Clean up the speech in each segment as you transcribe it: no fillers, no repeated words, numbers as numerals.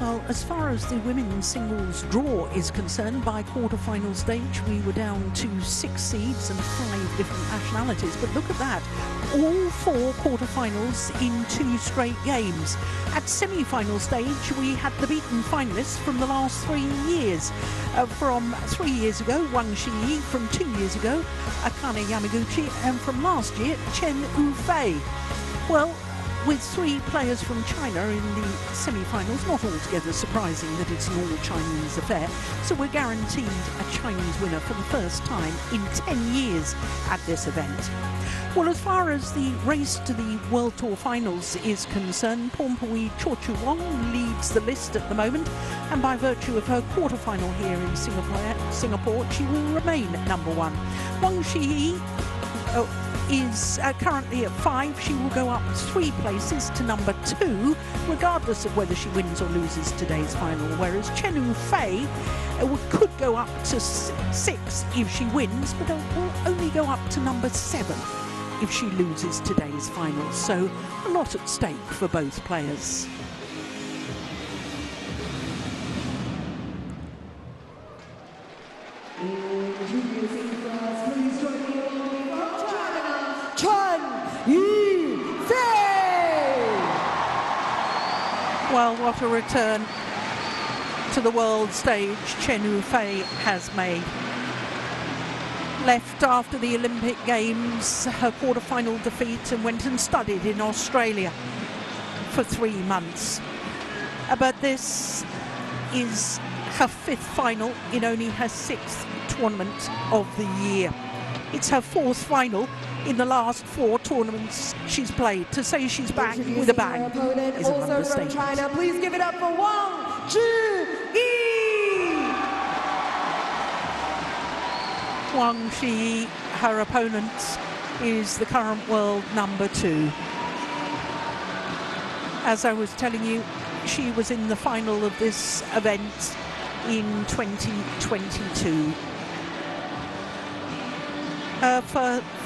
Well, as far as the women's singles draw is concerned, by quarter-final stage we were down to 6 seeds and 5 different nationalities. But look at that, all 4 quarter-finals in 2 straight games. At semi-final stage we had the beaten finalists from the last 3 years. From 3 years ago, Wang Zhi Yi; from 2 years ago, Akane Yamaguchi; and from last year, Chen Yu Fei. Well, with 3 players from China in the semi-finals, not altogether surprising that it's an all-Chinese affair, so we're guaranteed a Chinese winner for the first time in 10 years at this event. Well, as far as the race to the World Tour finals is concerned, Pornpui Chorchu-Wong leads the list at the moment, and by virtue of her quarter-final here in Singapore, she will remain at number 1. Wang Zhi Yi is currently at 5. She will go up 3 places to number 2, regardless of whether she wins or loses today's final, whereas Chen Yu Fei could go up to 6 if she wins, but will only go up to number 7 if she loses today's final. So a lot at stake for both players. Chen Yu Fei! Well, what a return to the world stage Chen Yu Fei has made. Left after the Olympic Games, her quarter-final defeat, and went and studied in Australia for 3 months. But this is her 5th final in only her 6th tournament of the year. It's her 4th final in the last 4 tournaments she's played. To say she's back with a bang is an also understatement. from China, please give it up for Wang Zhi Yi! Wang Zhi Yi, her opponent, is the current world number 2. As I was telling you, she was in the final of this event in 2022. Her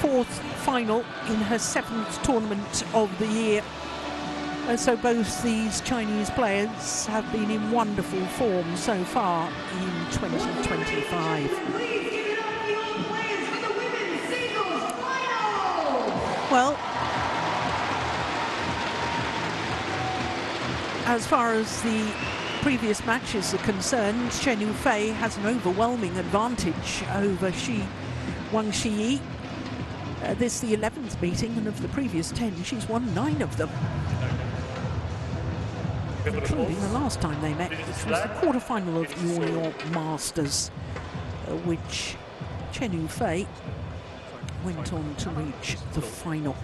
4th final in her 7th tournament of the year. So both these Chinese players have been in wonderful form so far in 2025. Well, as far as the previous matches are concerned, Chen Yu Fei has an overwhelming advantage over Wang Zhi Yi. This is the 11th meeting, and of the previous 10, she's won 9 of them, including the last time they met, which was the quarter-final of the New York Masters, which Chen Yu Fei went on to reach the final.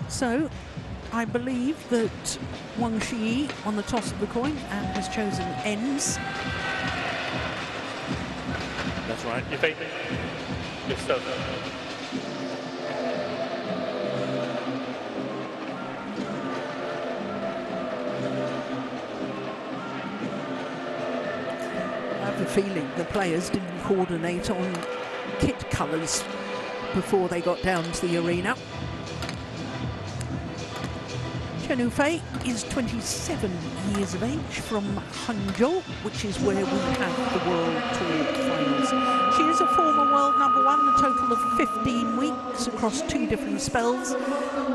So I believe that Wang Zhi Yi on the toss of the coin and has chosen ends. That's right. You think good stuff. I have a feeling the players didn't coordinate on kit colours before they got down to the arena. Chen Yu Fei is 27 years of age, from Hangzhou, which is where we have the World Tour finals. She is a former world number 1, a total of 15 weeks across 2 different spells,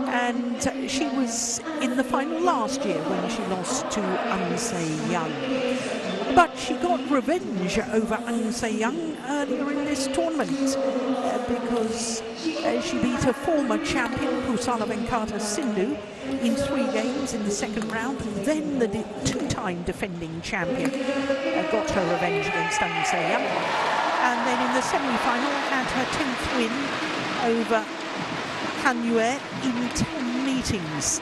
and she was in the final last year when she lost to Ang Se-young. But she got revenge over Ang Se-young earlier in this tournament because she beat her former champion, Pusala Venkata Sindhu, in 3 games in the second round. Then the 2-time defending champion got her revenge against Ang Se-young. And then in the semi-final had her 10th win over Han Yue in 10 meetings.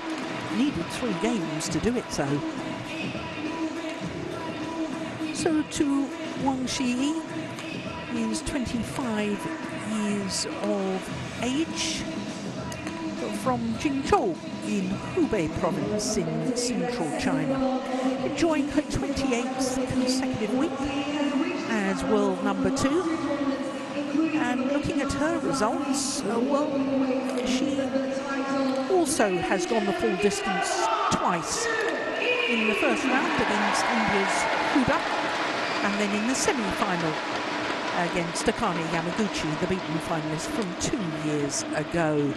Needed 3 games to do it so. So to Wang Zhi Yi, is 25 years of age, from Jingzhou in Hubei province in central China, enjoying her 28th consecutive week as world number 2. And looking at her results, well, she also has gone the full distance twice. In the first round against India's Huda, and then in the semi-final against Akane Yamaguchi, the beaten finalist from 2 years ago.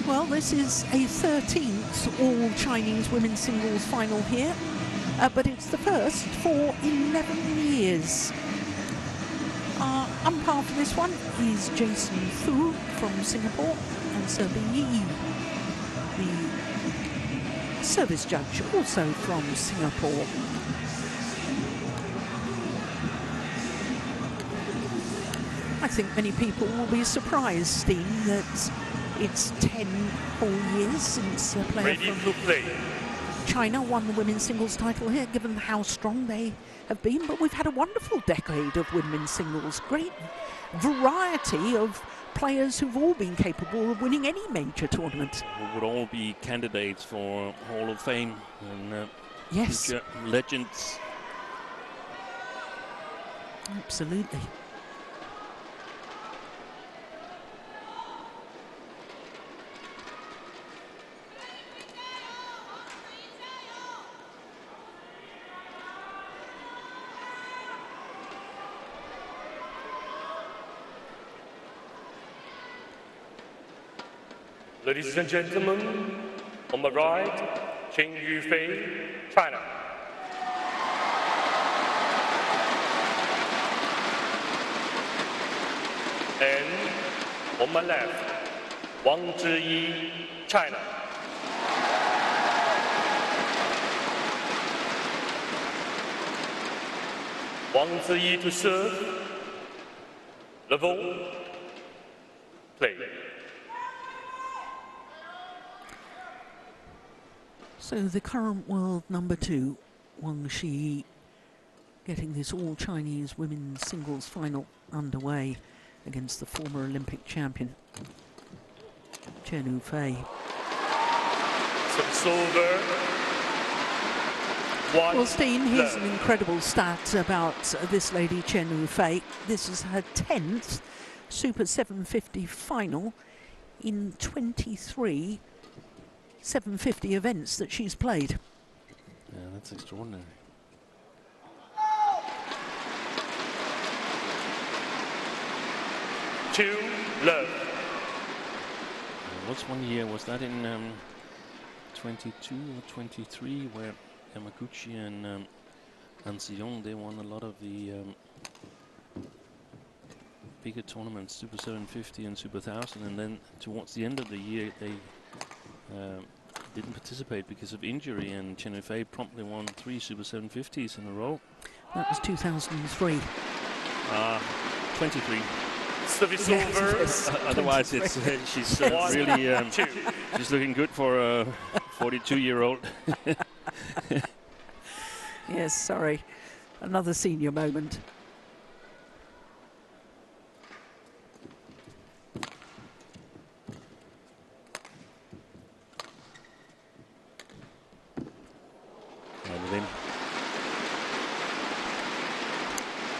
Well, this is a 13th all-Chinese women's singles final here, but it's the first for 11 years. Our umpire for this one is Jason Fu from Singapore, and Serbi Yi, the service judge, also from Singapore. I think many people will be surprised, Steen, that it's 10 whole years since a player from China won the women's singles title here, given how strong they have been. But we've had a wonderful decade of women's singles. Great variety of players who've all been capable of winning any major tournament. We would all be candidates for Hall of Fame and yes, legends. Absolutely. Ladies and gentlemen, on my right, Chen Yu Fei, China. And on my left, Wang Zhi Yi, China. Wang Zhi Yi to serve. Level, play. So the current world number 2, Wang Zhi Yi, getting this all-Chinese women's singles final underway against the former Olympic champion, Chen Yu Fei. Silver. Well, Steen, here's an incredible stat about this lady, Chen Yu Fei. This is her 10th Super 750 final in 23 750 events that she's played. Yeah, that's extraordinary. Two love. What's one year? Was that in 22 or 23, where Yamaguchi and Anzion, they won a lot of the bigger tournaments, Super 750 and Super 1000, and then towards the end of the year they didn't participate because of injury, and Chen Yu Fei promptly won 3 Super 750s in a row. That was 2003. 23. Service over. Yes, Otherwise, it's she's really she's looking good for a 42-year-old. Yes, sorry, another senior moment.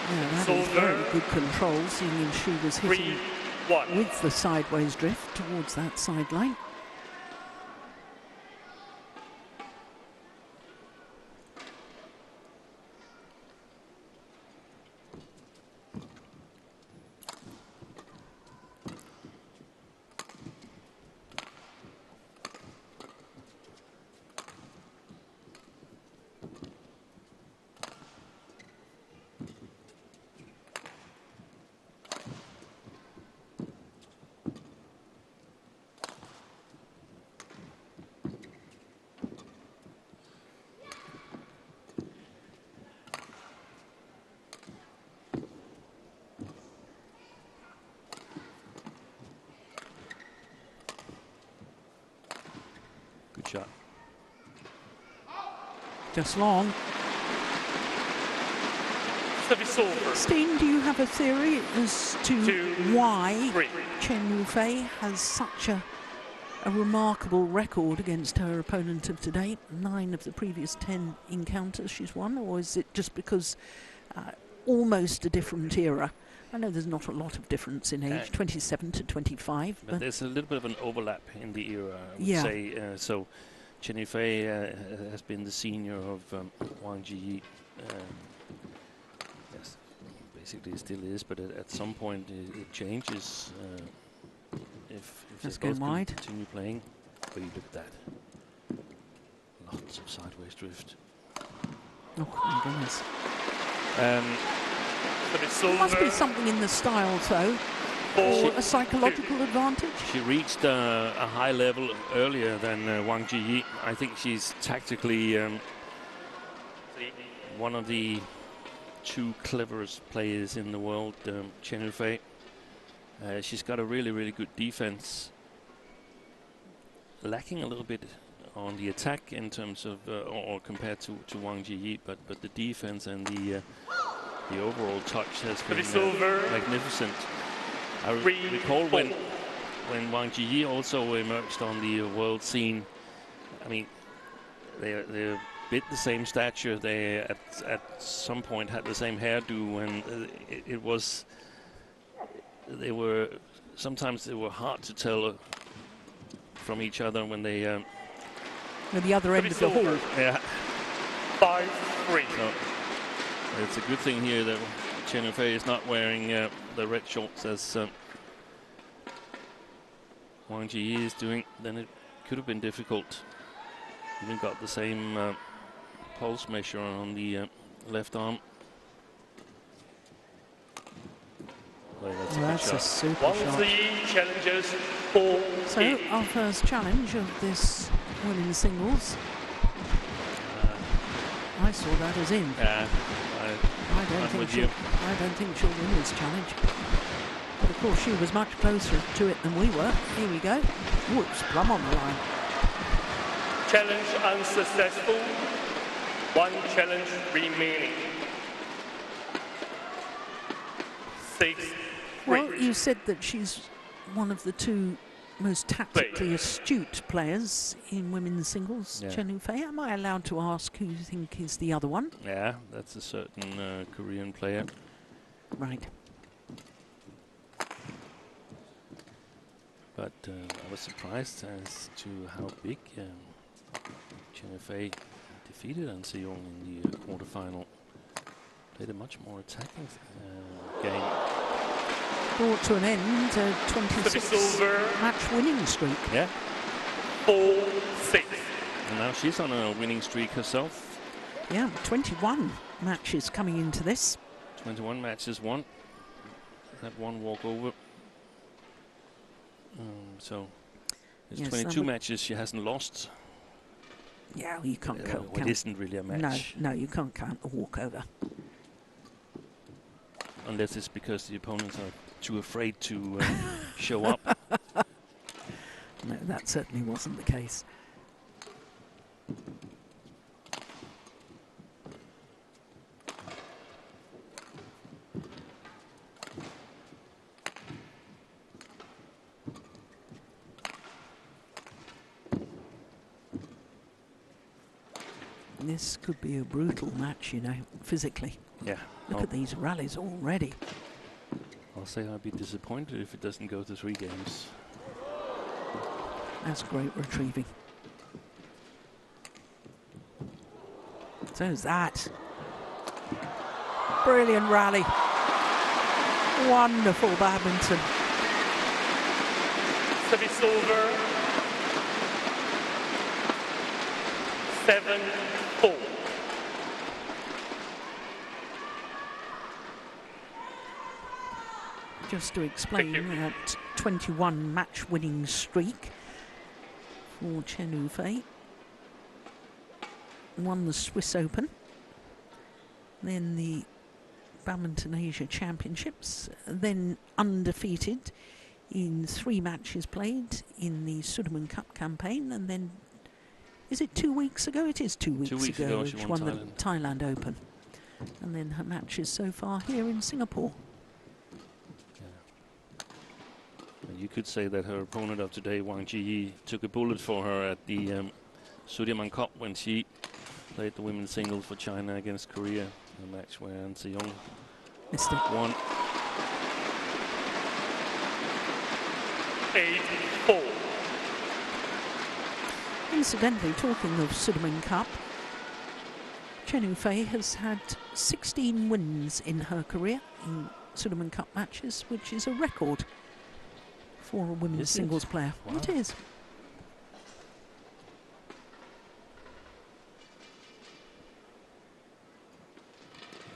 Yeah, that is very good control, seeing as she was hitting with the sideways drift towards that sideline. Good shot. Just long. Service over. Steen, do you have a theory as to 2, why 3. Chen Yu Fei has such a remarkable record against her opponent of today? 9 of the previous 10 encounters she's won, or is it just because almost a different era? I know there's not a lot of difference in age, 27 to 25. But there's a little bit of an overlap in the era, I would Yeah. say. So Chen Yu Fei has been the senior of Wang Zhi Yi. Yes, basically it still is, but at some point it changes if Let's they go both wide. continue playing. But you look at that. Lots of sideways drift. Oh my goodness. Service There must be over. something in the style, though, 4, or a psychological advantage. She reached a high level earlier than Wang Zhi Yi. I think she's tactically one of the 2 cleverest players in the world, Chen Yu Fei. She's got a really, really good defense. Lacking a little bit on the attack in terms of, or compared to Wang Zhi Yi, but the defense and the overall touch has been Service over. magnificent. I 3, recall 4. when Wang Zhi Yi also emerged on the world scene. I mean, they're a bit the same stature. They at some point had the same hairdo, and it was. Sometimes they were hard to tell from each other when they. At the other end of the hall. Yeah. 5-3. So it's a good thing here that Chen Yu Fei is not wearing the red shorts as Wang Zhi Yi is doing. Then it could have been difficult. Even got the same pulse measure on the left arm. Well, that's Well, a good that's a shot. super Wang shot. Zhi Yi challenges 4. So our first challenge of this women's singles. I saw that as in. Yeah, I'm with you. I don't think she'll win this challenge. But of course she was much closer to it than we were. Here we go. Whoops, plumb on the line. Challenge unsuccessful. 1 challenge remaining. 6-3. Well, you said that she's one of the 2 most tactically astute players in women's singles, Yeah. Chen Yu Fei. Am I allowed to ask who you think is the other one? Yeah, that's a certain Korean player. Right. But I was surprised as to how big Chen Yu Fei defeated An Se-young in the quarterfinal. Played a much more attacking game. Brought to an end a 26 match winning streak. Yeah, 4-6. and now she's on a winning streak herself. Yeah, 21 matches coming into this. 21 matches won. Had 1 walkover. So it's Yes, 22 matches she hasn't lost. Yeah, well, you can't count. It isn't really a match. No, you can't count a walkover. Unless it's because the opponents are too afraid to show up. No, that certainly wasn't the case. This could be a brutal match, you know, physically. Yeah. Look at these rallies already. I'll say I'd be disappointed if it doesn't go to 3 games. That's great retrieving. So is that. Brilliant rally. Wonderful badminton. Service over. 7-4. Just to explain, that 21 match winning streak for Chen Yu Fei. Won the Swiss Open, then the Badminton Asia Championships, then undefeated in 3 matches played in the Sudirman Cup campaign, and then, is it 2 weeks ago? It is 2 weeks, 2 weeks ago she she won won the Thailand Open. And then her matches so far here in Singapore. And you could say that her opponent of today, Wang Zhi Yi, took a bullet for her at the Sudirman Cup when she played the women's singles for China against Korea, a match where An Se-young won. 8-4. Incidentally, talking of Sudirman Cup, Chen Yu Fei has had 16 wins in her career in Sudirman Cup matches, which is a record for a women's singles player. Wow. It is.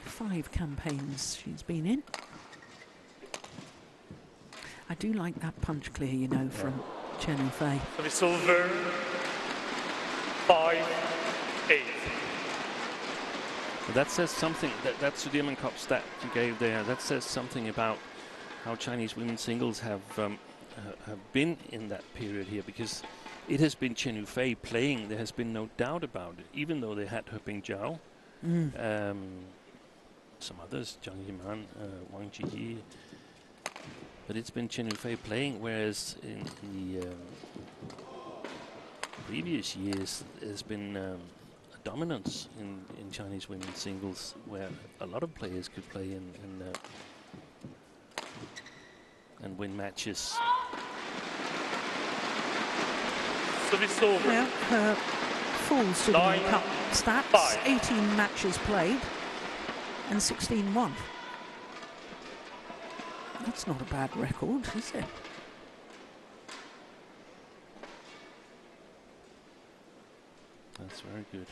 Five campaigns she's been in. I do like that punch clear, you know, from Chen Yu Fei. Service over. 5-8. But that says something, that Sudirman Cup stat you gave there, that says something about how Chinese women's singles have been in that period here, because it has been Chen Yu Fei playing, there has been no doubt about it, even though they had He Bingjiao, some others, Zhang Yiman, Wang Zhi Yi, but it's been Chen Yu Fei playing, whereas in the previous years there's been a dominance in Chinese women's singles, where a lot of players could play and win matches. Service over. Well, her full Sudirman Cup stats, 18 matches played and 16 won. That's not a bad record, is it? That's very good.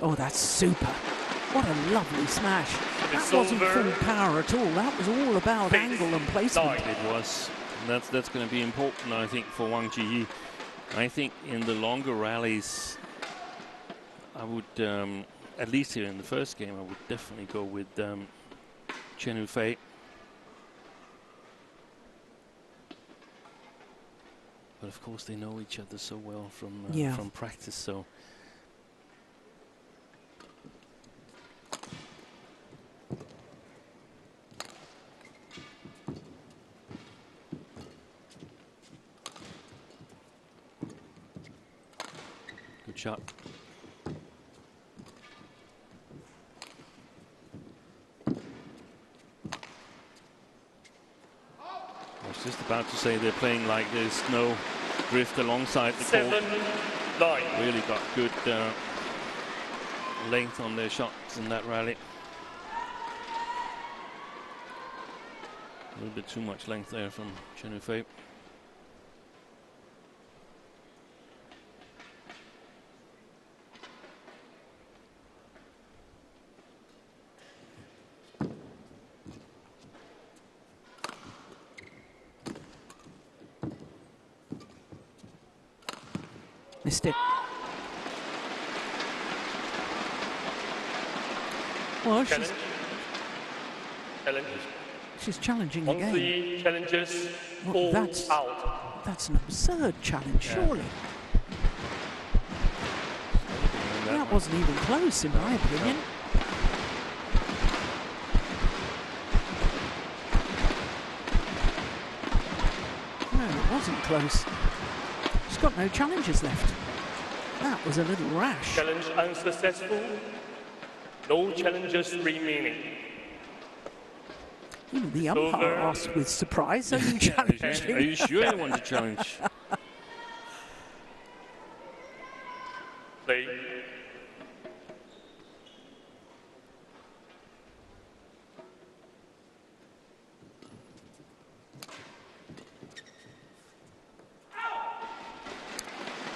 Oh, that's super. What a lovely smash. That wasn't full power at all. That was all about angle and placement. It was. And that's going to be important, I think, for Wang Zhi Yi. I think in the longer rallies, I would, at least here in the first game, I would definitely go with Chen Yu Fei. But of course, they know each other so well from practice. So. Good shot. I was just about to say they're playing like there's no drift alongside the court. 7-9. Really got good length on their shots in that rally. A little bit too much length there from Chen Yu Fei. Missed it. Well, she's challenging One again. three challenges, Well, all out. that's an absurd challenge, surely. That wasn't even close, in my opinion. No, it wasn't close. She's got no challenges left. That was a little rash. Challenge unsuccessful. No challenges remaining. Even the umpire asked with surprise, are you challenging? Are you sure you want to challenge? Play.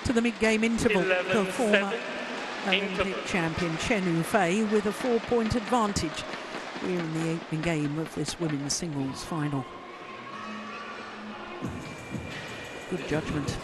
To the mid-game interval, the 11-7 former interval. Olympic champion Chen Yu Fei with a 4-point advantage. We're in the 8th game of this women's singles final. Good judgment.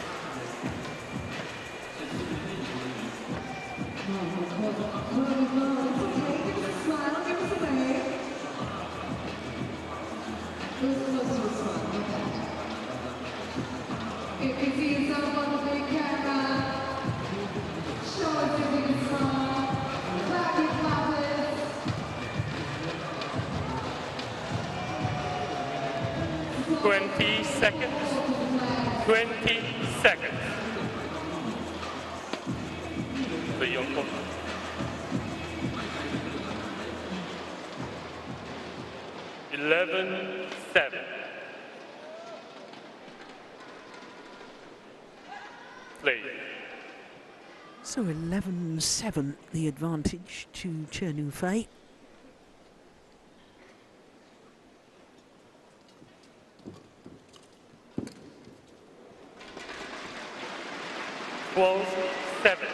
20 seconds. 20 seconds. 费用控。11-7. Play. So 11-7, the advantage to Chen Yu Fei. Close 7.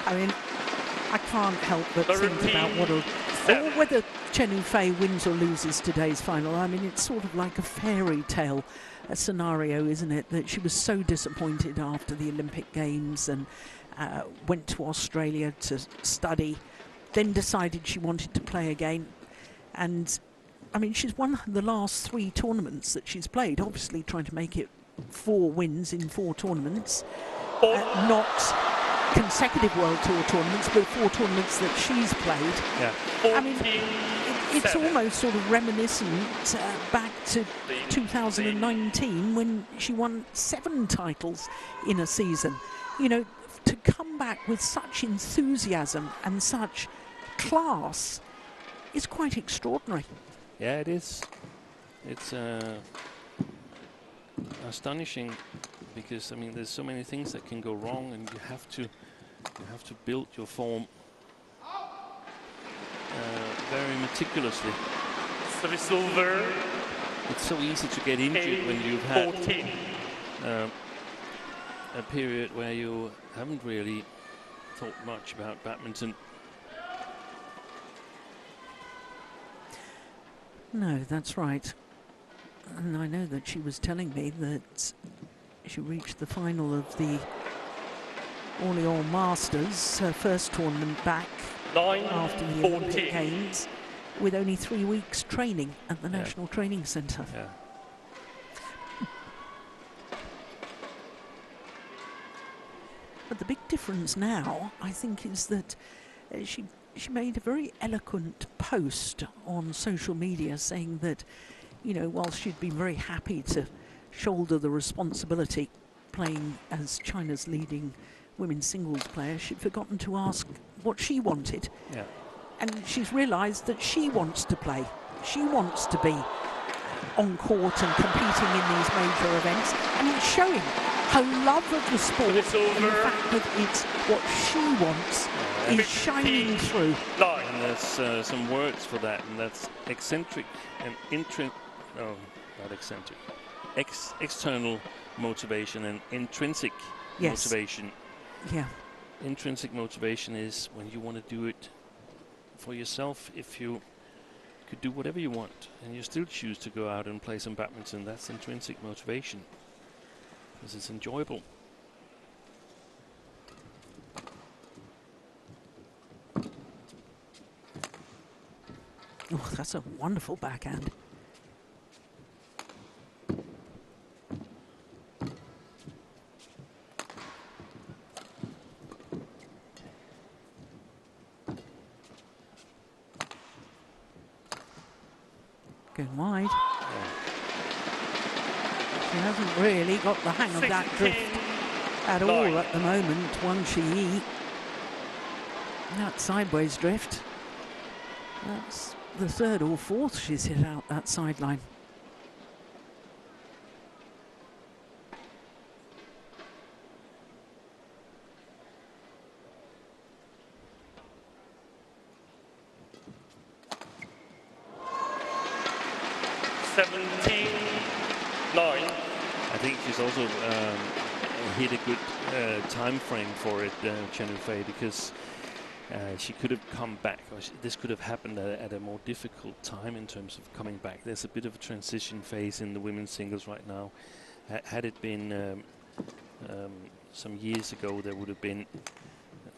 I mean, I can't help but think about whether Chen Yu Fei wins or loses today's final. I mean, it's sort of like a fairy tale scenario, isn't it? That she was so disappointed after the Olympic Games and went to Australia to study, then decided she wanted to play again. And, I mean, she's won the last 3 tournaments that she's played, obviously trying to make it 4 wins in 4 tournaments. Not consecutive World Tour tournaments, but 4 tournaments that she's played. Yeah. I mean, it's almost sort of reminiscent back to 2019 when she won 7 titles in a season. You know, to come back with such enthusiasm and such class is quite extraordinary. Yeah, it is. It's astonishing because I mean, there's so many things that can go wrong, and you have to build your form very meticulously. Service over. It's so easy to get injured when you've had a period where you haven't really thought much about badminton. No, that's right. And I know that she was telling me that she reached the final of the Orléans Masters, her first tournament back after the Olympic Games, with only 3 weeks training at the National Training Centre. Yeah. But the big difference now, I think, is that she made a very eloquent post on social media saying that, you know, while she'd been very happy to shoulder the responsibility playing as China's leading women's singles player, she'd forgotten to ask what she wanted. Yeah. And she's realised that she wants to play. She wants to be on court and competing in these major events. And it's showing her love of the sport and the fact that it's what she wants is shining through. And there's some words for that, and that's eccentric and not eccentric. External motivation and intrinsic motivation. Yeah. Intrinsic motivation is when you want to do it for yourself. If you could do whatever you want and you still choose to go out and play some badminton, that's intrinsic motivation because it's enjoyable. Oh, that's a wonderful backhand. Going wide. She hasn't really got the hang of that drift at all at the moment, Wang Zhi Yi. That sideways drift. That's the 3rd or 4th she's hit out that sideline. I think she's also hit a good time frame for it, Chen Yu Fei, because she could have come back, or this could have happened at a more difficult time in terms of coming back. There's a bit of a transition phase in the women's singles right now. Had it been some years ago, there would have been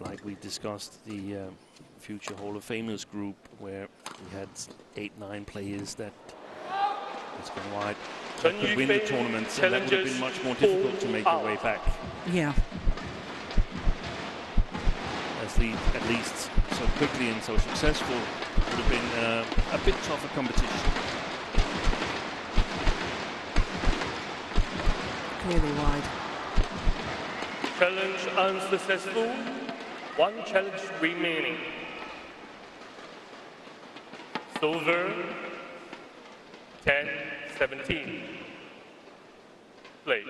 like we discussed, the future Hall of Famers group, where we had 8, 9 players that has gone wide, that could win the tournaments, and that would have been much more difficult to make their way back. Yeah. At least so quickly and so successful, would have been a bit tougher competition. Clearly wide. Challenge unsuccessful. 1 challenge remaining. Silver 10-17. Play.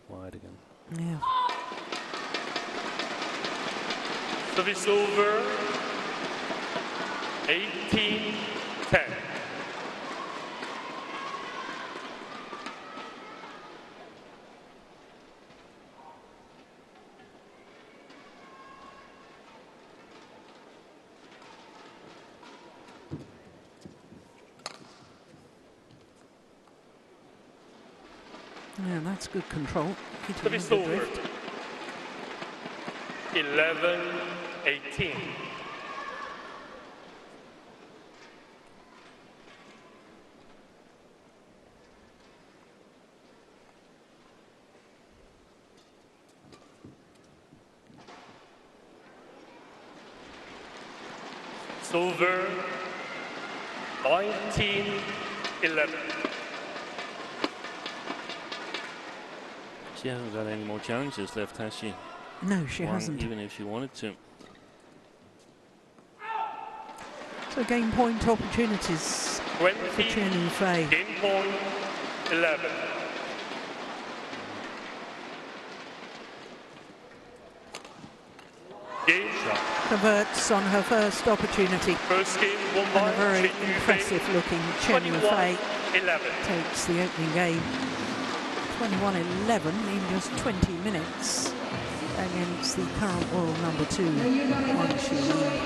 Wide again. Yeah. Service over. 18-10. Yeah, that's good control. Service over. 11-18. Silver 19-11. She hasn't got any more challenges left, has she? No, she hasn't. Even if she wanted to. So game point opportunities for Chen Yu Fei. Game point 11. Game shot. Converts on her first opportunity. First game won And by a very Chen Yu impressive Fei. looking Chen Yu Fei 11. takes the opening game. 21-11 in just 20 minutes against the current world number 2, Wang Zhi Yi.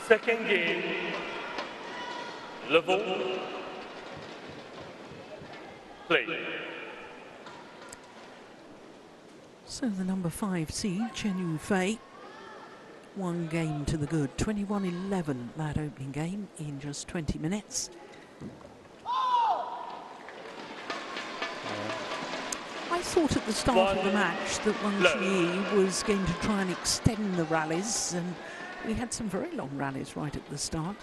Second game, level, play. So the number 5 seed, Chen Yu Fei, 1 game to the good. 21-11 that opening game in just 20 minutes. I thought at the start of the match that Wang Zhi Yi was going to try and extend the rallies, and we had some very long rallies right at the start.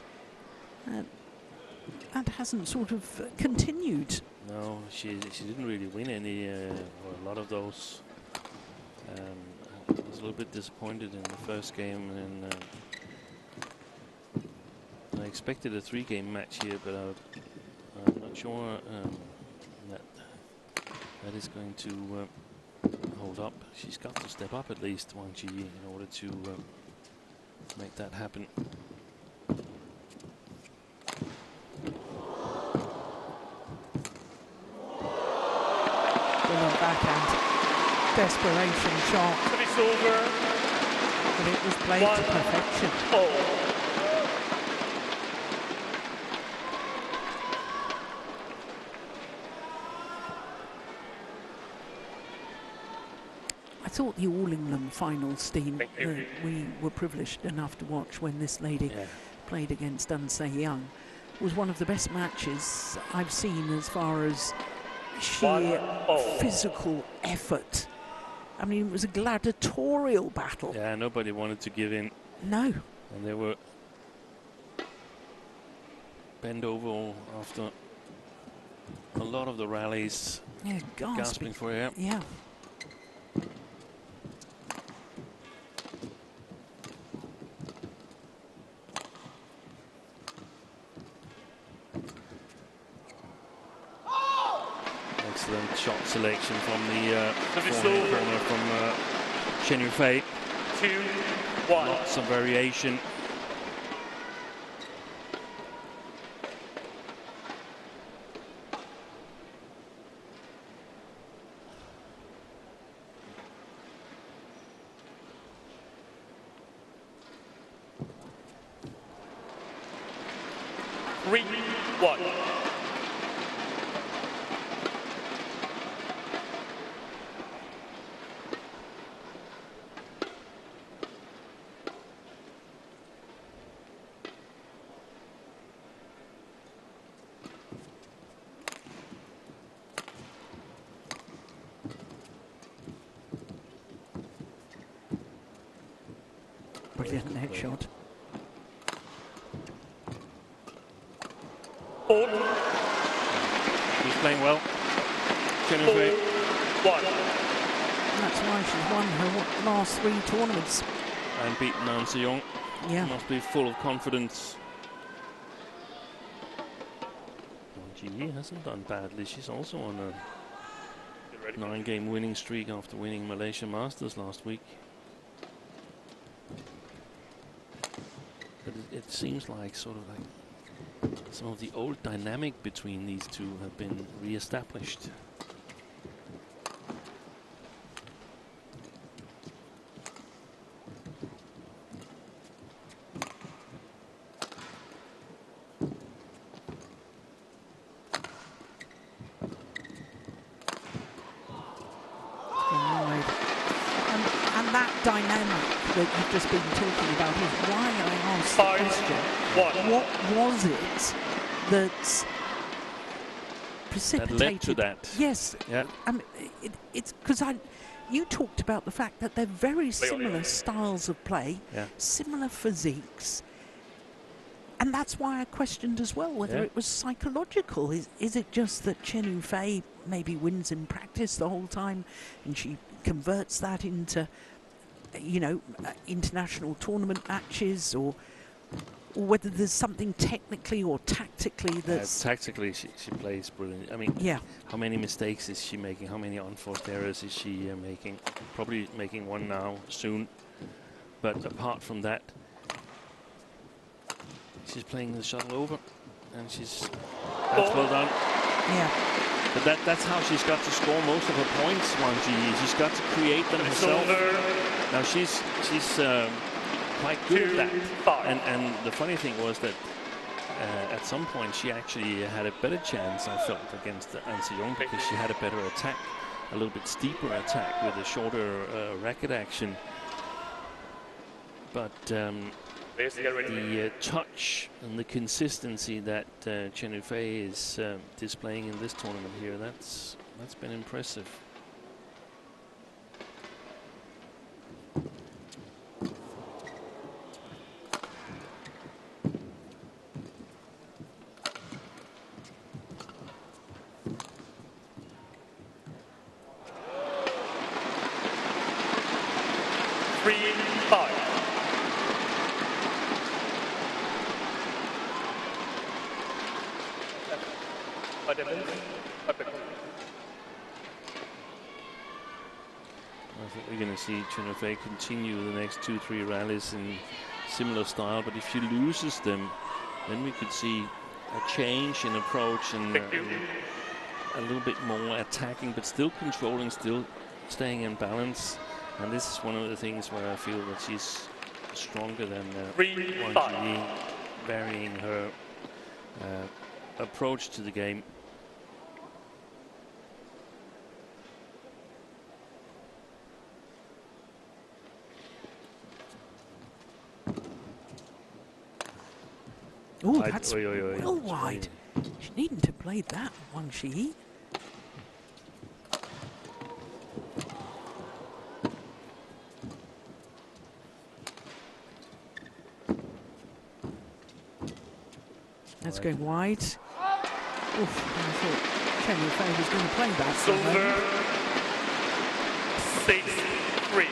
That hasn't sort of continued. No, she didn't really win any, or a lot of those. I was a little bit disappointed in the first game, and I expected a 3-game match here, but I'm not sure that is going to hold up. She's got to step up at least, Wang Zhi Yi, in order to make that happen. Brilliant backhand. Desperation shot. Service over. But it was played to perfection. I thought the All England finals, Dean, we were privileged enough to watch when this lady played against Dun Se Young, was one of the best matches I've seen as far as sheer physical effort. I mean, it was a gladiatorial battle. Yeah, nobody wanted to give in. No. And they were bent over after a lot of the rallies, gasping for air. Yeah. Excellent shot selection from the corner from Chen Yu Fei. 2-1. Lots of variation. Brilliant net shot. He's playing well. Chen Yu Fei. 1. That's why she's won her last 3 tournaments. And beaten Nan Se-young. Yeah. Must be full of confidence. Wang Zhi Yi hasn't done badly. She's also on a 9-game winning streak after winning Malaysia Masters last week. But it seems like sort of like some of the old dynamic between these two have been re-established. And that dynamic that you've just been talking about is why I asked the question. What was it that precipitated that led to that? Yes. Yeah. I mean, it's because you talked about the fact that they're very similar styles of play, similar physiques. And that's why I questioned as well whether it was psychological. Is it just that Chen Yu Fei maybe wins in practice the whole time and she converts that into, you know, international tournament matches, or whether there's something technically or tactically that's... Tactically, she plays brilliant. I mean, how many mistakes is she making? How many unforced errors is she making? Probably making one now, soon. But apart from that, she's playing the shuttle over, and that's well done. Yeah. But that's how she's got to score most of her points, Wang Zhi Yi. She's got to create them herself. Now she's quite good at that. And the funny thing was that at some point she actually had a better chance, I felt, against Nan Se-young, because she had a better attack, a little bit steeper attack with a shorter racket action. But the touch and the consistency that Chen Yu Fei is displaying in this tournament here, that's been impressive. I think we're going to see Chen Yu Fei continue the next 2-3 rallies in similar style, but if she loses them, then we could see a change in approach and a little bit more attacking, but still controlling, still staying in balance. And this is one of the things where I feel that she's stronger than Wang Zhi Yi, varying her approach to the game. Oh, that's well wide. She needn't have played that, Wang Zhi Yi. That's going wide. Oof, I thought Chen Yu Fei was going to play that. Silver 6-3.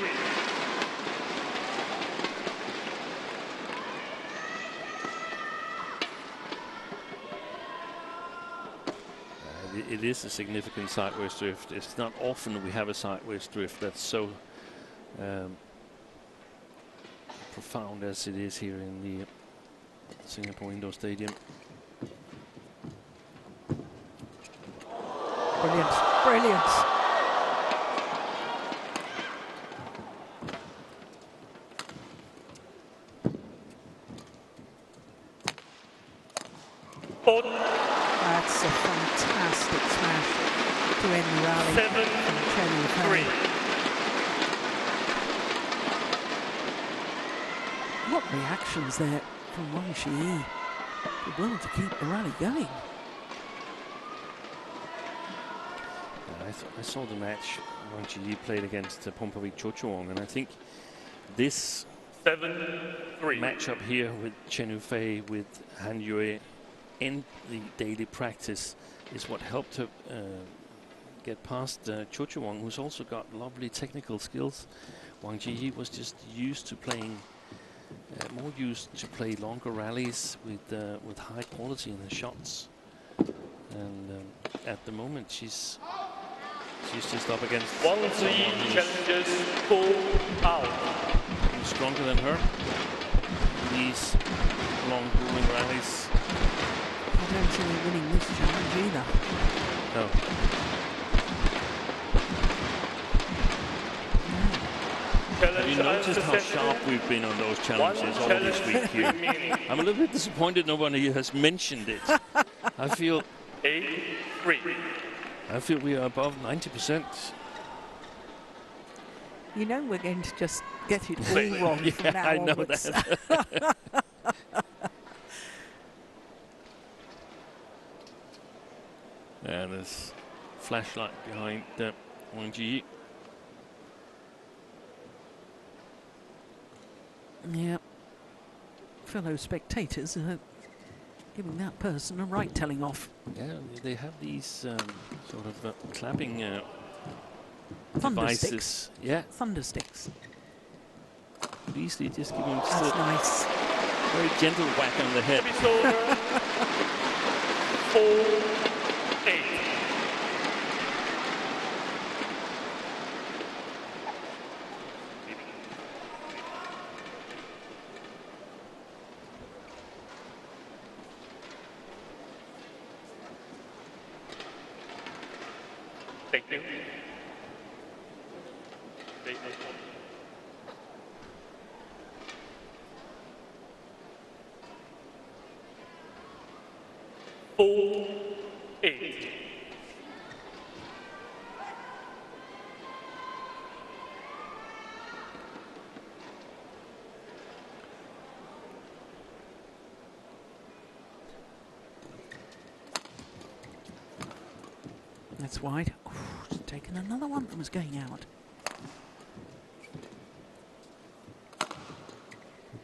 It is a significant sideways drift. It's not often we have a sideways drift that's so profound as it is here in the Singapore Indoor Stadium. Brilliant, brilliant. That's a fantastic smash to end the rally. 7-3. What reactions there from Wang Zhi Yi. Did well to keep the rally going. I saw the match Wang Zhi Yi played against Pompovic Chochuang, and I think this 7-3 matchup here with Chen Yu Fei, with Han Yue in the daily practice is what helped her get past Chochuang, who's also got lovely technical skills. Wang Zhi Yi was just used to playing, more used to play longer rallies with high quality in the shots. And at the moment, she's just up against Wang Zhi Yi challenges full out. Who's stronger than her. These long grueling rallies. I don't see her winning this challenge either. No. Have you noticed how sharp we've been on those challenges all this week here? I'm a little bit disappointed nobody has mentioned it. I feel 8-3. I feel we are above 90%. You know we're going to just get it all wrong yeah, from now I know onwards. that. And there's flashlight behind Wang Zhi Yi. Yeah. Fellow spectators are giving that person a right telling off. Yeah, they have these sort of clapping Thundersticks. devices. Yeah, Thundersticks. easily just give them That's nice. very gentle whack on the head. 4-8. Thank you. Four, 8. That's wide. Oh, she's taken another one that was going out.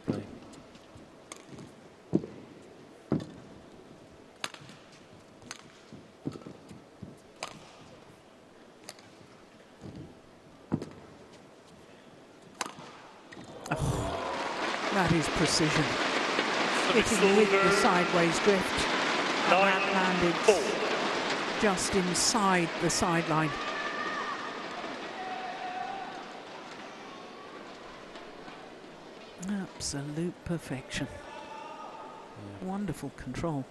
Play. Oh, that is precision. Hitting with the sideways drift. And that landed just inside the sideline. Absolute perfection. Yeah. Wonderful control.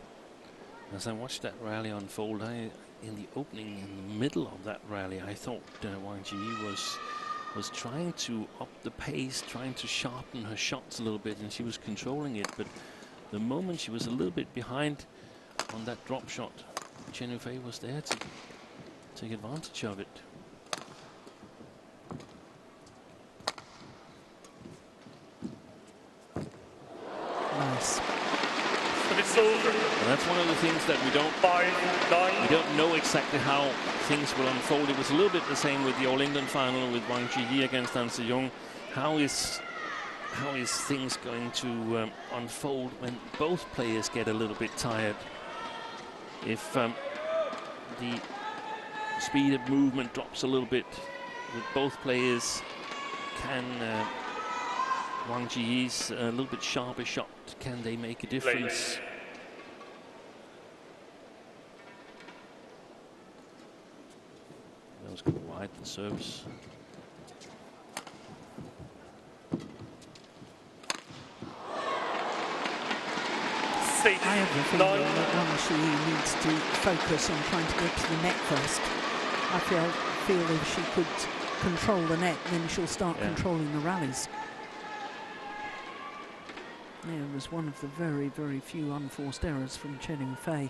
As I watched that rally unfold, in the opening, in the middle of that rally, I thought Wang Zhi Yi was trying to up the pace, trying to sharpen her shots a little bit, and she was controlling it. But the moment she was a little bit behind on that drop shot, Chen Yu Fei was there to take advantage of it. Nice. It's over. And that's one of the things that we don't know exactly how things will unfold. It was a little bit the same with the All England final with Wang Zhi Yi against An Se-young. How is things going to unfold when both players get a little bit tired? If the speed of movement drops a little bit with both players, can Wang Zhi Yi's a little bit sharper shot, can they make a difference? That was good wide, the serves. I have the feeling that Wang Zhi Yi needs to focus on trying to get to the net first. I feel if she could control the net, then she'll start controlling the rallies. Yeah, it was one of the very, very few unforced errors from Chen Yu Fei.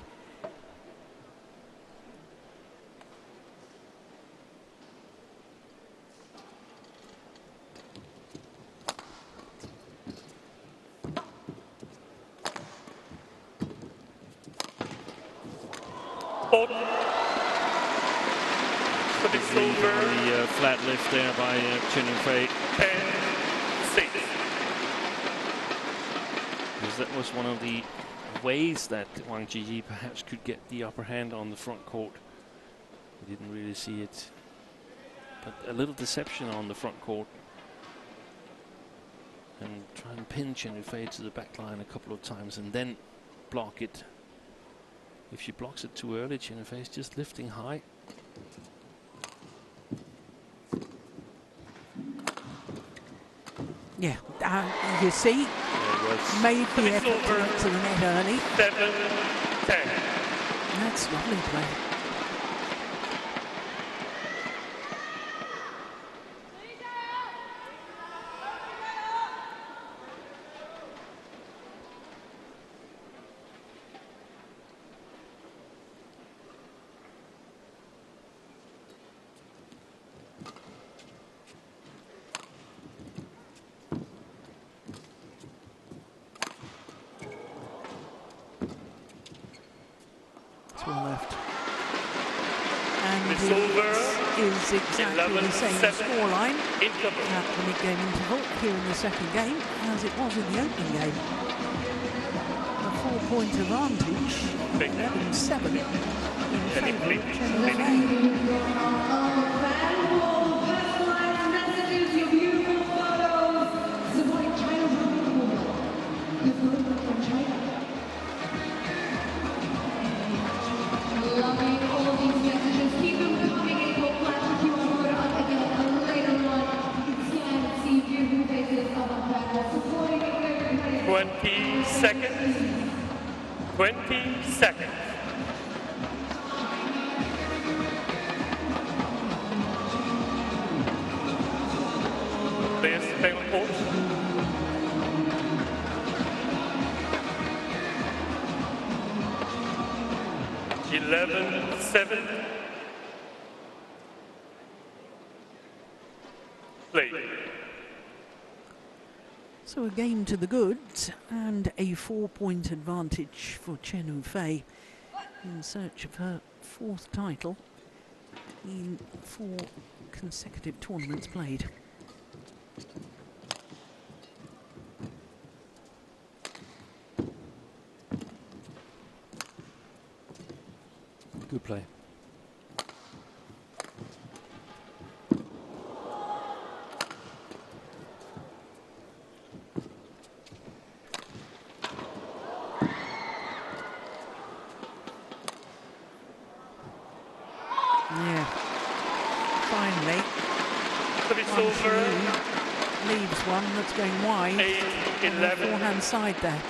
The flat lift there by Chen Yu Fei. 10-6. Because that was one of the ways that Wang Zhi Yi perhaps could get the upper hand on the front court. We didn't really see it, but a little deception on the front court and try and pin Chen Yu Fei to the back line a couple of times and then block it. If she blocks it too early, Chen Yu Fei is just lifting high. Yeah, you see, made the effort to get to the net early. 7-10. That's lovely play. Left. And it is exactly the same scoreline at the mid-game interval here in the second game as it was in the opening game. A 4-point advantage, 11-7 in favour of Chen Yu Fei. Keep them coming and go flash if you want to put on again later on. You can see who faces up on that. 20 seconds. 20 seconds. Players stay on court. 11-7. Play. So a game to the good and a 4-point advantage for Chen Yu Fei in search of her 4th title in 4 consecutive tournaments played. Good play. silver, leaves one that's going wide. 8-11. Forehand side there.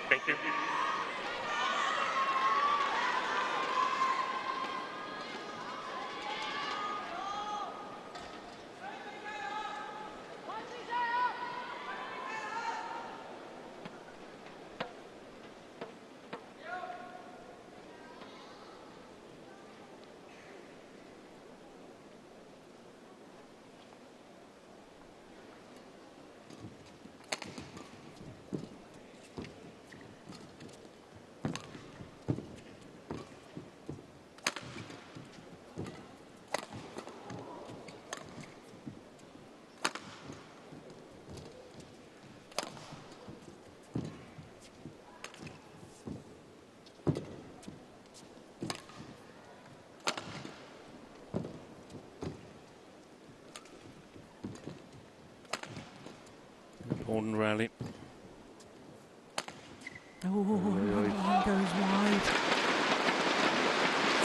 Thank you. Important rally. Oh, one goes wide.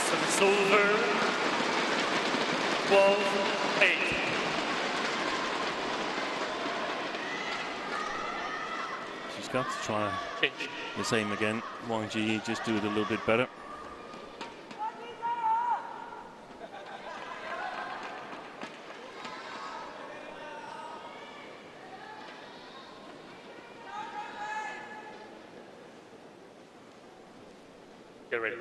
Some silver, 12-8. She's got to try Change. the same again. Wang Zhi Yi, just do it a little bit better. Get ready.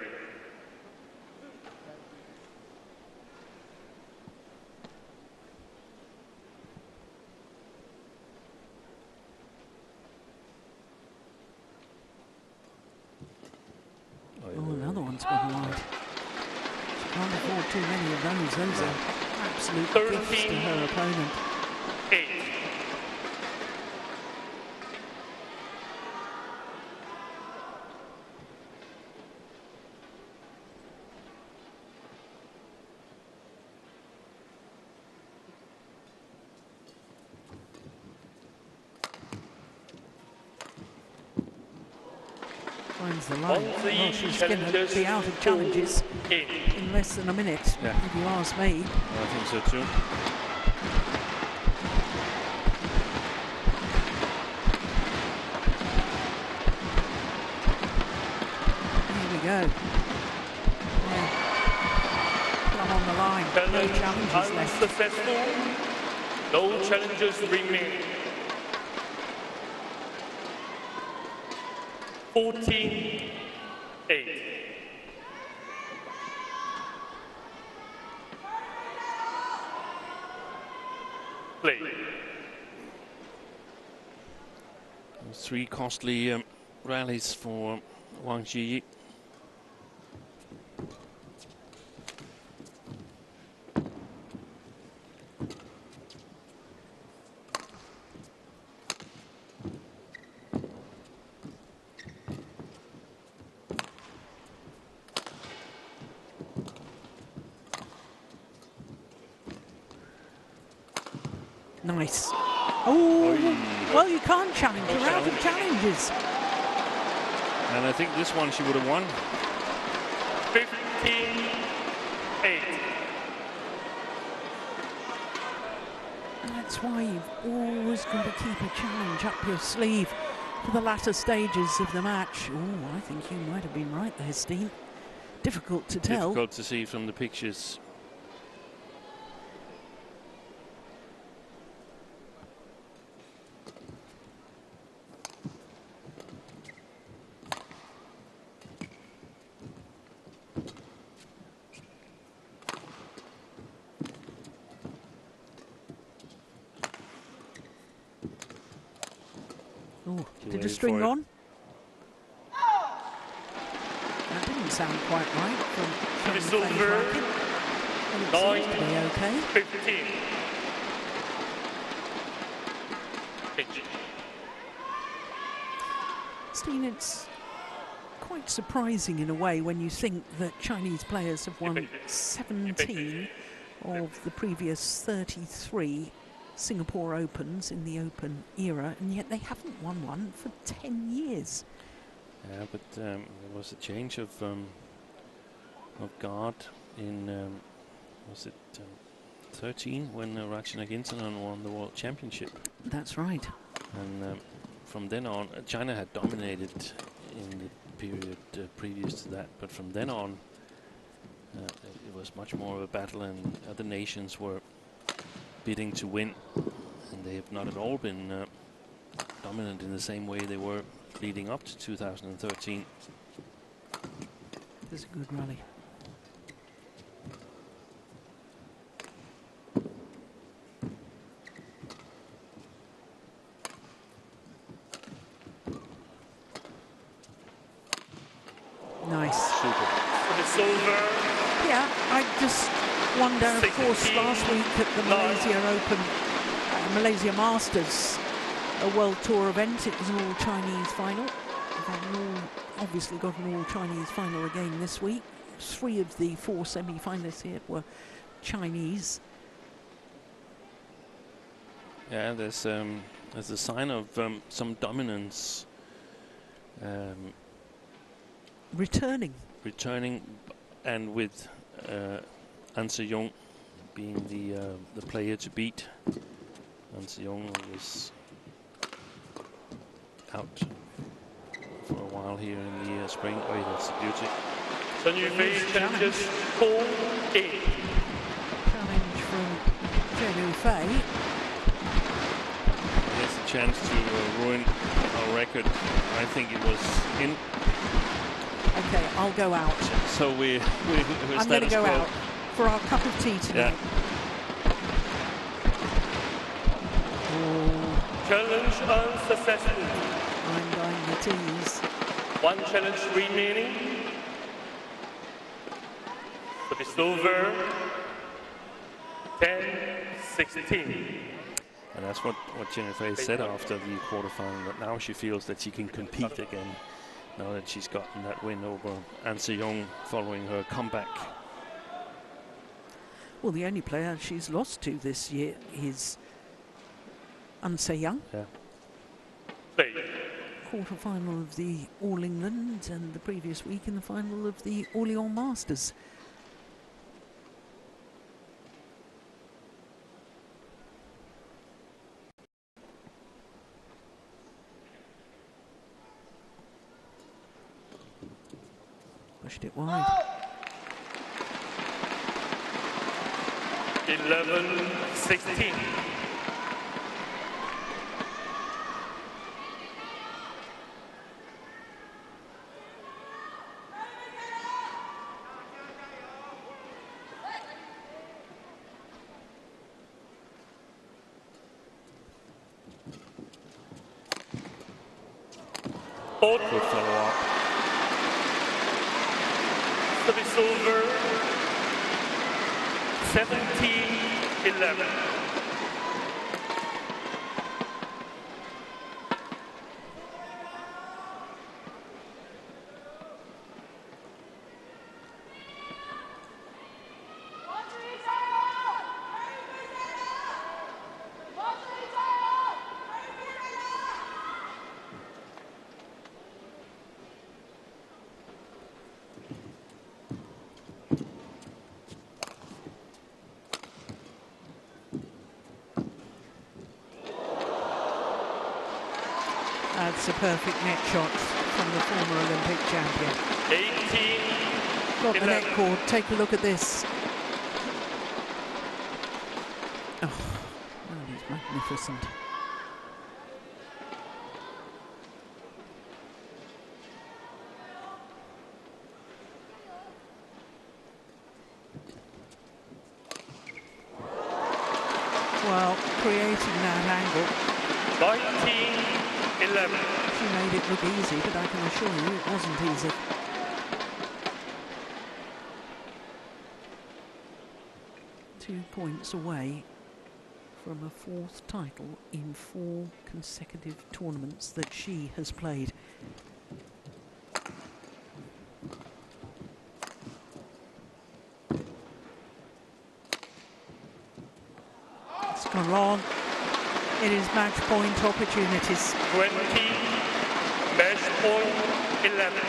Oh, another one's gone wide. She can't afford too many of those. Those are absolute gifts to her opponent. 8. Finds the line. Wang Zhi Yi Well, she's going to challenges be out of challenges 8. in less than a minute, Yeah. if you ask me. I think so too. Here we go. Yeah. Plum on the line. No Challenge challenges left. unsuccessful. No challenges remain. 14-8. Play. Three costly rallies for Wang Zhi Yi. Nice. Oh, well, you can't challenge. You're out of challenges. And I think this one she would have won. 15-8. And that's why you've always got to keep a challenge up your sleeve for the latter stages of the match. Oh, I think you might have been right there, Steen. Difficult to tell. Difficult to see from the pictures. Oh, did a string on? That didn't sound quite right from Chen Yu Fei's Silver. racket. Well, it seems to be okay. 15. Change. Steen, it's quite surprising in a way when you think that Chinese players have won 17 of the previous 33 Singapore Opens in the Open era, and yet they haven't won one for 10 years. Yeah, but there was a change of guard in was it 13 when Ratchet Intanon won the World Championship. That's right. And from then on, China had dominated in the period previous to that, but from then on, it was much more of a battle, and other nations were bidding to win, and they have not at all been dominant in the same way they were leading up to 2013. This is a good rally. Nice. Super. For the silver. Yeah, I just wonder, of course, last week at the Malaysia Open, Malaysia Masters, a World Tour event, it was an all-Chinese final. Obviously got an all-Chinese final again this week. 3 of the 4 semi-finalists here were Chinese. Yeah, there's a sign of some dominance Returning, and with An Se-young being the player to beat. An Se-young was out for a while here in the spring. Oh, that's a beauty. Chen Yu Fei challenges 4-8. challenge from Chen Yu Fei. Here's a chance to ruin our record. I think it was in. Okay, I'll go out. So we're I'm going to go out for our cup of tea tonight. Oh, Challenge unsuccessful. I'm going to tease. 1 challenge remaining. For the silver, 10-16. And that's what Chen Yu Fei said after the quarterfinal, that now she feels that she can compete again, now that she's gotten that win over An Se-young following her comeback. Well, the only player she's lost to this year is An Se-young. Yeah. Play. Quarter-final of the All England, and the previous week in the final of the Orléans Masters. Pushed it wide. 11-16. Good follow-up. Service over. 17-11. That's a perfect net shot from the former Olympic champion. 18-11. Got the net cord. Take a look at this. Oh, that is magnificent. Well, creating that angle. 19-11. She made it look easy, but I can assure you it wasn't easy. Two points away from a 4th title in 4 consecutive tournaments that she has played. It's gone long. It is match point opportunities. 20, match point 11.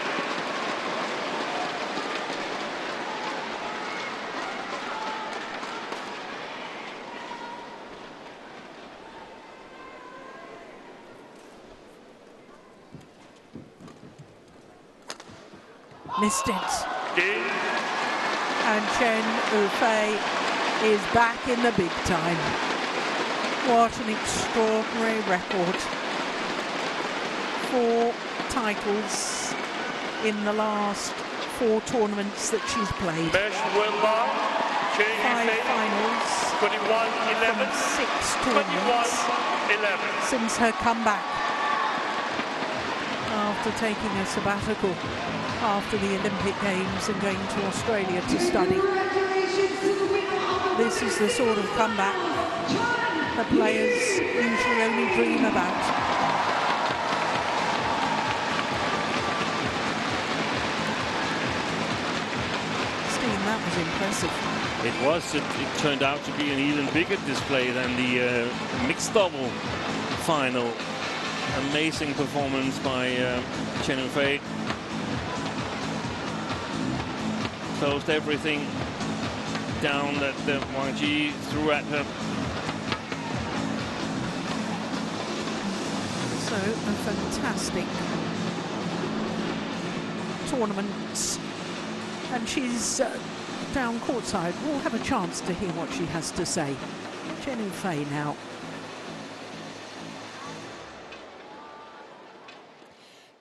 Missed it. Game. And Chen Yu Fei is back in the big time. What an extraordinary record. 4 titles in the last 4 tournaments that she's played. Best world bar. Chen Yu 5 Fei. finals 21-11. from 6 tournaments 21-11. since her comeback after taking a sabbatical after the Olympic Games and going to Australia to study. This is the sort of comeback that players usually only dream about. Steve, that was impressive. It was. It turned out to be an even bigger display than the mixed double final. Amazing performance by Chen Yu Fei. Closed everything down that Wang Zhi Yi threw at her. So a fantastic tournament, and she's down courtside. We'll have a chance to hear what she has to say. Chen Yu Fei now.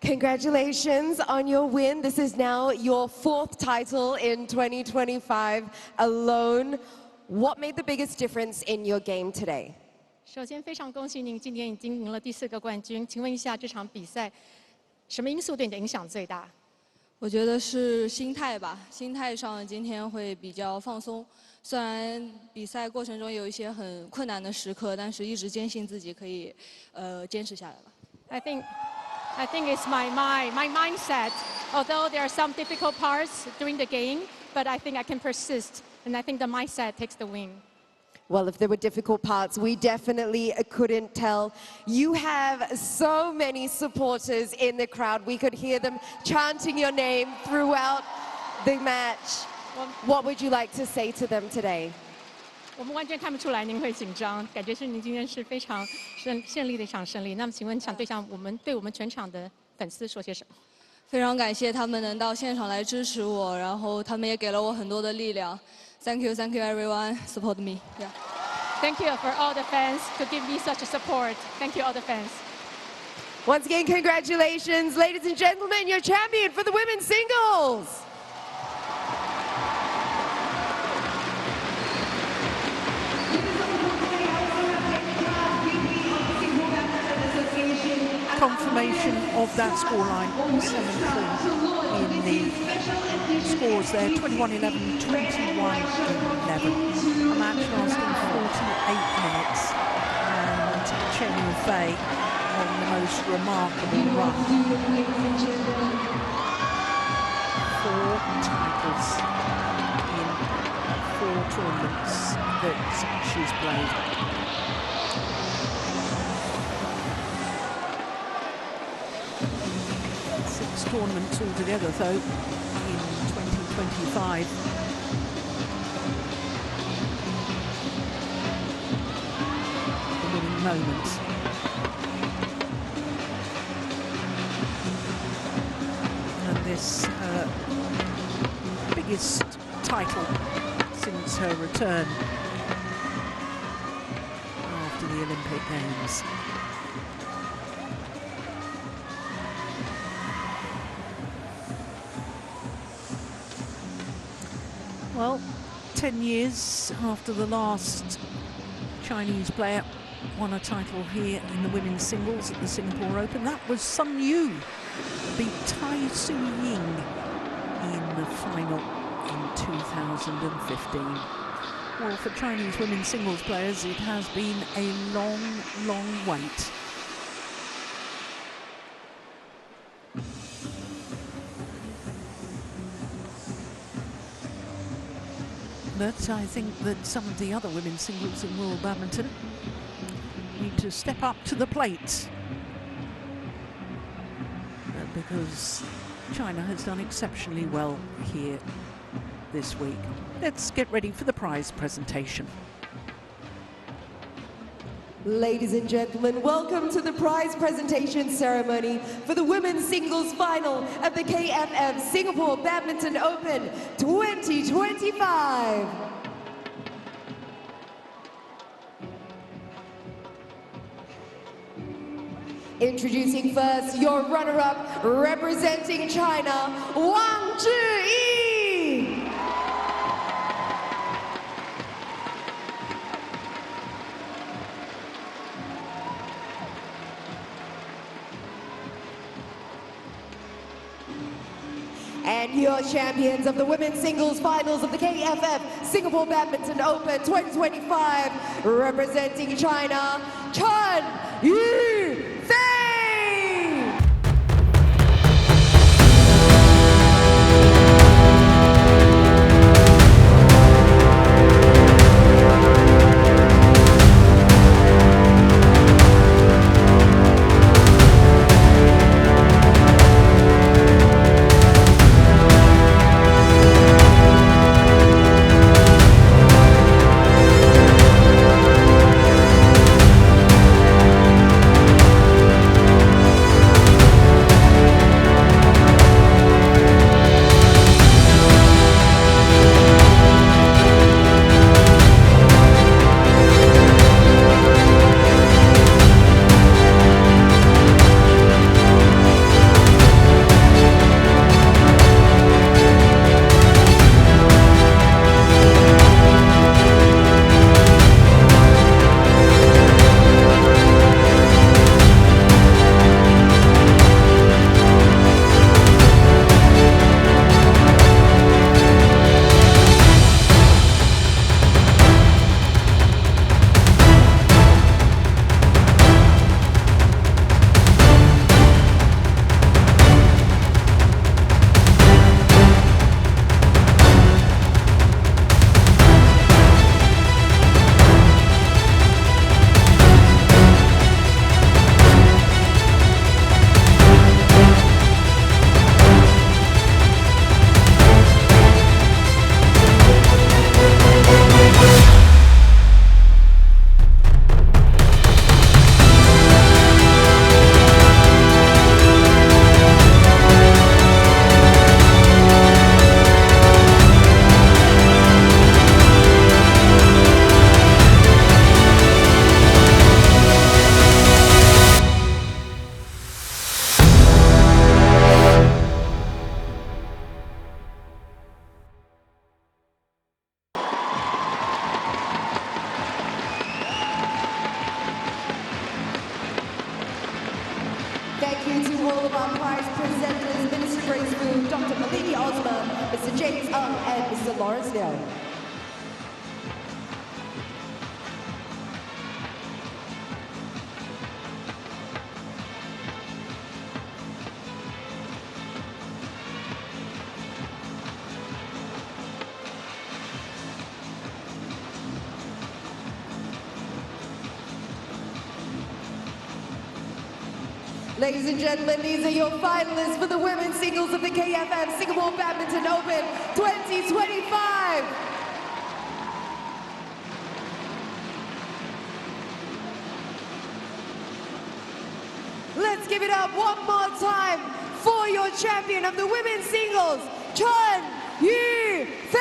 Congratulations on your win. This is now your 4th title in 2025 alone. What made the biggest difference in your game today? 首先，非常恭喜您今年已经赢了第4个冠军。请问一下，这场比赛什么因素对你的影响最大？我觉得是心态吧，心态上今天会比较放松。虽然比赛过程中有一些很困难的时刻，但是一直坚信自己可以坚持下来吧。I think it's my mindset. Although there are some difficult parts during the game, but I think I can persist, and I think the mindset takes the win. Well, if there were difficult parts, we definitely couldn't tell. You have so many supporters in the crowd. We could hear them chanting your name throughout the match. What would you like to say to them today? 我们完全看不出来您会紧张，感觉是您今天是非常胜利的一场胜利。那么，请问想对我们全场的粉丝说些什么？非常感谢他们能到现场来支持我，然后他们也给了我很多的力量。Thank you everyone, support me. Yeah. Thank you for all the fans to give me such a support. Thank you all the fans. Once again, congratulations, ladies and gentlemen, your champion for the women's singles. Confirmation of that scoreline, 7-3 in the scores there, 21-11, 21-11. A match lasting 48 minutes, and Chen Yu Fei on the most remarkable run. 4 titles in 4 tournaments that she's played. 6 tournaments altogether, though, in 2025. The winning moments. And this biggest title since her return after the Olympic Games. Well, 10 years after the last Chinese player won a title here in the women's singles at the Singapore Open, that was Chen Yu beat Tai Su Ying in the final in 2015. Well, for Chinese women's singles players, it has been a long, long wait. But I think that some of the other women's singles in world badminton need to step up to the plate, because China has done exceptionally well here this week. Let's get ready for the prize presentation. Ladies and gentlemen, welcome to the prize presentation ceremony for the women's singles final of the KFF Singapore Badminton Open 2025. Introducing first your runner-up representing China, Wang Zhi Yi. And your champions of the women's singles finals of the KFF Singapore Badminton Open 2025, representing China, Chen Yu Fei. Thank you to all of our prize presenters, Minister Grace Wu, Dr. Malini Osman, Mr. James Ng, and Mr. Lawrence Liao. Ladies and gentlemen, these are your finalists for the women's singles of the KFF Singapore Badminton Open 2025. Let's give it up one more time for your champion of the women's singles, Chen Yu Fei.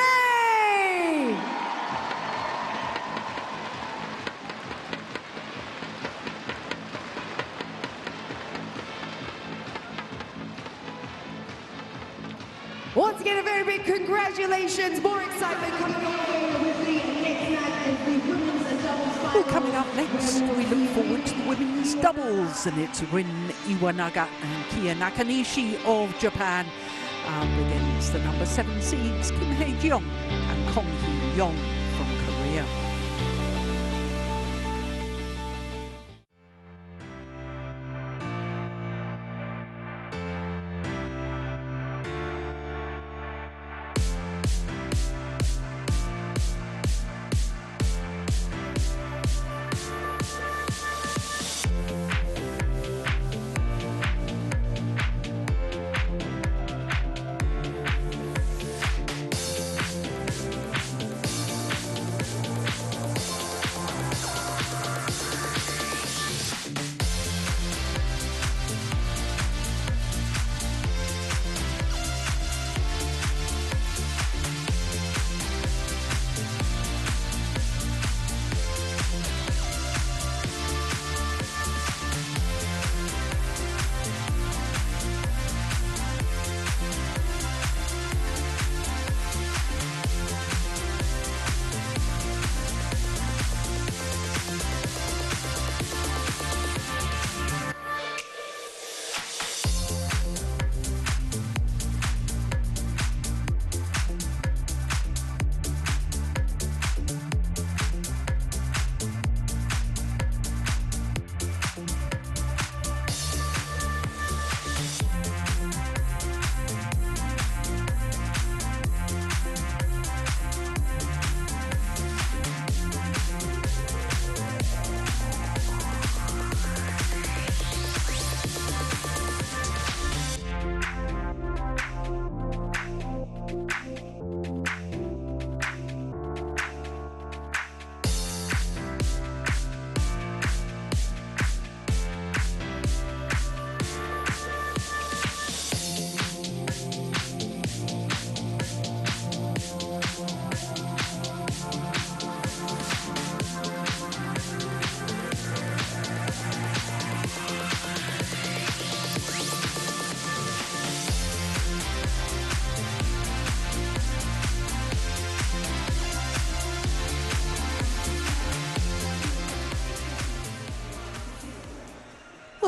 Once again, a very big congratulations. More excitement coming up with the next match as the women's doubles final. Well, coming up next, we look forward to the women's doubles, and it's Rin Iwanaga and Kia Nakanishi of Japan against the number 7 seeds Kim Hae-jeong and Kong Hee-young from Korea.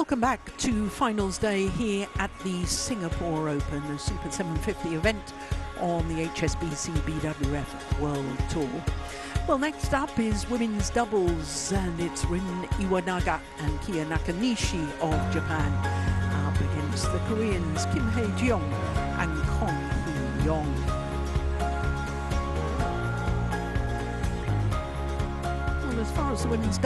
Welcome back to finals day here at the Singapore Open, the Super 750 event on the HSBC BWF World Tour. Well, next up is women's doubles, and it's Rin Iwanaga and Kia Nakanishi of Japan up against the Koreans Kim Hae-jeong and Kong Hee-young. Well, as far as the women's